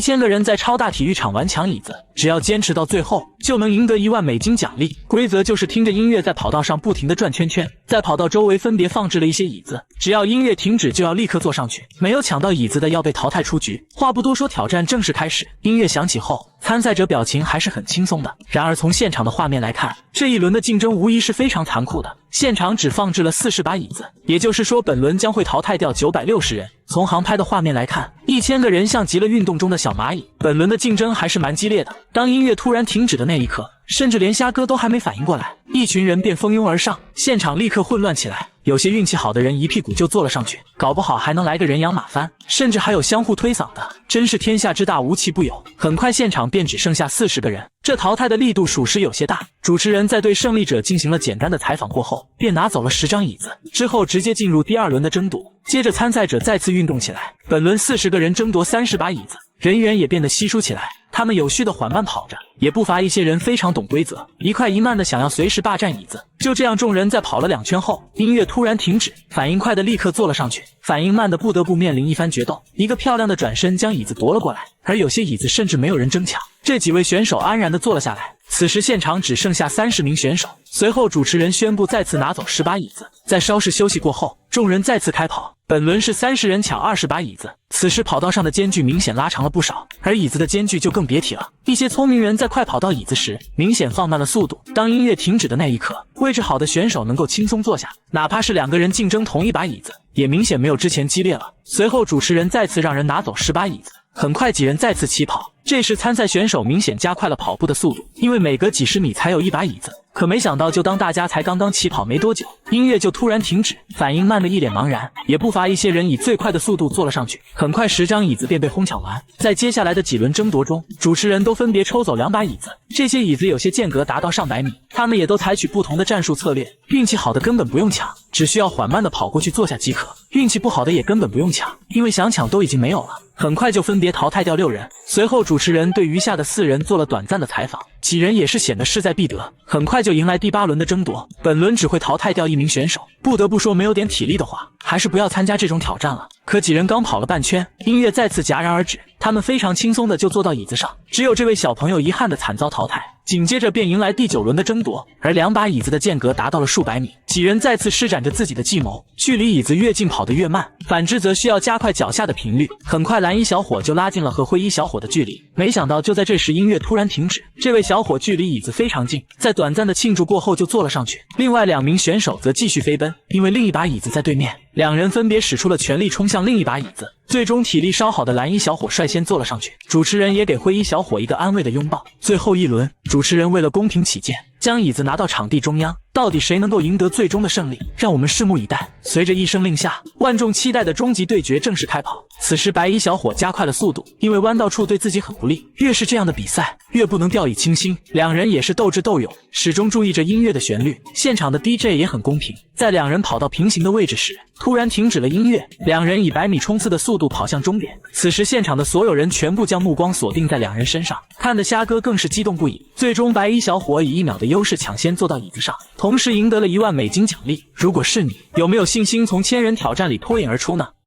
1000个人在超大体育场玩抢椅子，只要坚持到最后，就能赢得1万美金奖励。规则就是听着音乐在跑道上不停地转圈圈，在跑道周围分别放置了一些椅子，只要音乐停止就要立刻坐上去，没有抢到椅子的要被淘汰出局。话不多说，挑战正式开始。音乐响起后，参赛者表情还是很轻松的。然而从现场的画面来看，这一轮的竞争无疑是非常残酷的。现场只放置了40把椅子，也就是说本轮将会淘汰掉960人。从航拍的画面来看，1000个人像极了运动中的小蚂蚁。本轮的竞争还是蛮激烈的。当音乐突然停止的那一刻，甚至连虾哥都还没反应过来，一群人便蜂拥而上，现场立刻混乱起来。有些运气好的人一屁股就坐了上去，搞不好还能来个人仰马翻，甚至还有相互推搡的，真是天下之大无奇不有。很快现场便只剩下40个人，这淘汰的力度属实有些大。主持人在对胜利者进行了简单的采访过后，便拿走了10张椅子，之后直接进入第2轮的争夺。接着参赛者再次运动起来，本轮40个人争夺30把椅子，人员也变得稀疏起来。他们有序的缓慢跑着，也不乏一些人非常懂规则，一快一慢的想要随时霸占椅子。就这样，众人在跑了2圈后，音乐突然停止，反应快的立刻坐了上去，反应慢的不得不面临一番决斗。一个漂亮的转身将椅子夺了过来，而有些椅子甚至没有人争抢，这几位选手安然的坐了下来。此时现场只剩下30名选手。随后主持人宣布再次拿走10把椅子。在稍事休息过后，众人再次开跑。本轮是30人抢20把椅子，此时跑道上的间距明显拉长了不少，而椅子的间距就更别提了。一些聪明人在快跑到椅子时，明显放慢了速度。当音乐停止的那一刻，位置好的选手能够轻松坐下，哪怕是2个人竞争同一把椅子，也明显没有之前激烈了。随后主持人再次让人拿走10把椅子。很快几人再次起跑，这时参赛选手明显加快了跑步的速度，因为每隔几十米才有1把椅子。可没想到，就当大家才刚刚起跑没多久，音乐就突然停止，反应慢的一脸茫然，也不乏一些人以最快的速度坐了上去。很快10张椅子便被哄抢完。在接下来的几轮争夺中，主持人都分别抽走2把椅子，这些椅子有些间隔达到上百米，他们也都采取不同的战术策略。运气好的根本不用抢，只需要缓慢的跑过去坐下即可；运气不好的也根本不用抢，因为想抢都已经没有了。很快就分别淘汰掉6人。随后主持人对余下的4人做了短暂的采访，几人也是显得势在必得。很快就迎来第8轮的争夺，本轮只会淘汰掉1名选手。不得不说，没有点体力的话，还是不要参加这种挑战了。可几人刚跑了半圈，音乐再次戛然而止，他们非常轻松的就坐到椅子上，只有这位小朋友遗憾的惨遭淘汰。紧接着便迎来第9轮的争夺，而2把椅子的间隔达到了数百米。几人再次施展着自己的计谋，距离椅子越近跑得越慢，反之则需要加快脚下的频率。很快蓝衣小伙就拉近了和灰衣小伙的距离，没想到就在这时音乐突然停止，这位小伙距离椅子非常近，在短暂的庆祝过后就坐了上去。另外2名选手则继续飞奔，因为另一把椅子在对面，2人分别使出了全力冲向另一把椅子。最终体力稍好的蓝衣小伙率先坐了上去，主持人也给灰衣小伙一个安慰的拥抱。最后一轮，主持人为了公平起见，将椅子拿到场地中央，到底谁能够赢得最终的胜利，让我们拭目以待。随着一声令下，万众期待的终极对决正式开跑。此时白衣小伙加快了速度，因为弯道处对自己很不利，越是这样的比赛越不能掉以轻心。2人也是斗智斗勇，始终注意着音乐的旋律。现场的 DJ 也很公平，在2人跑到平行的位置时，突然停止了音乐，2人以100米冲刺的速度跑向终点。此时现场的所有人全部将目光锁定在2人身上，看得虾哥更是激动不已。最终白衣小伙以1秒的优势抢先坐到椅子上，同时赢得了1万美金奖励。如果是你，有没有信心从1000人挑战里脱颖而出呢？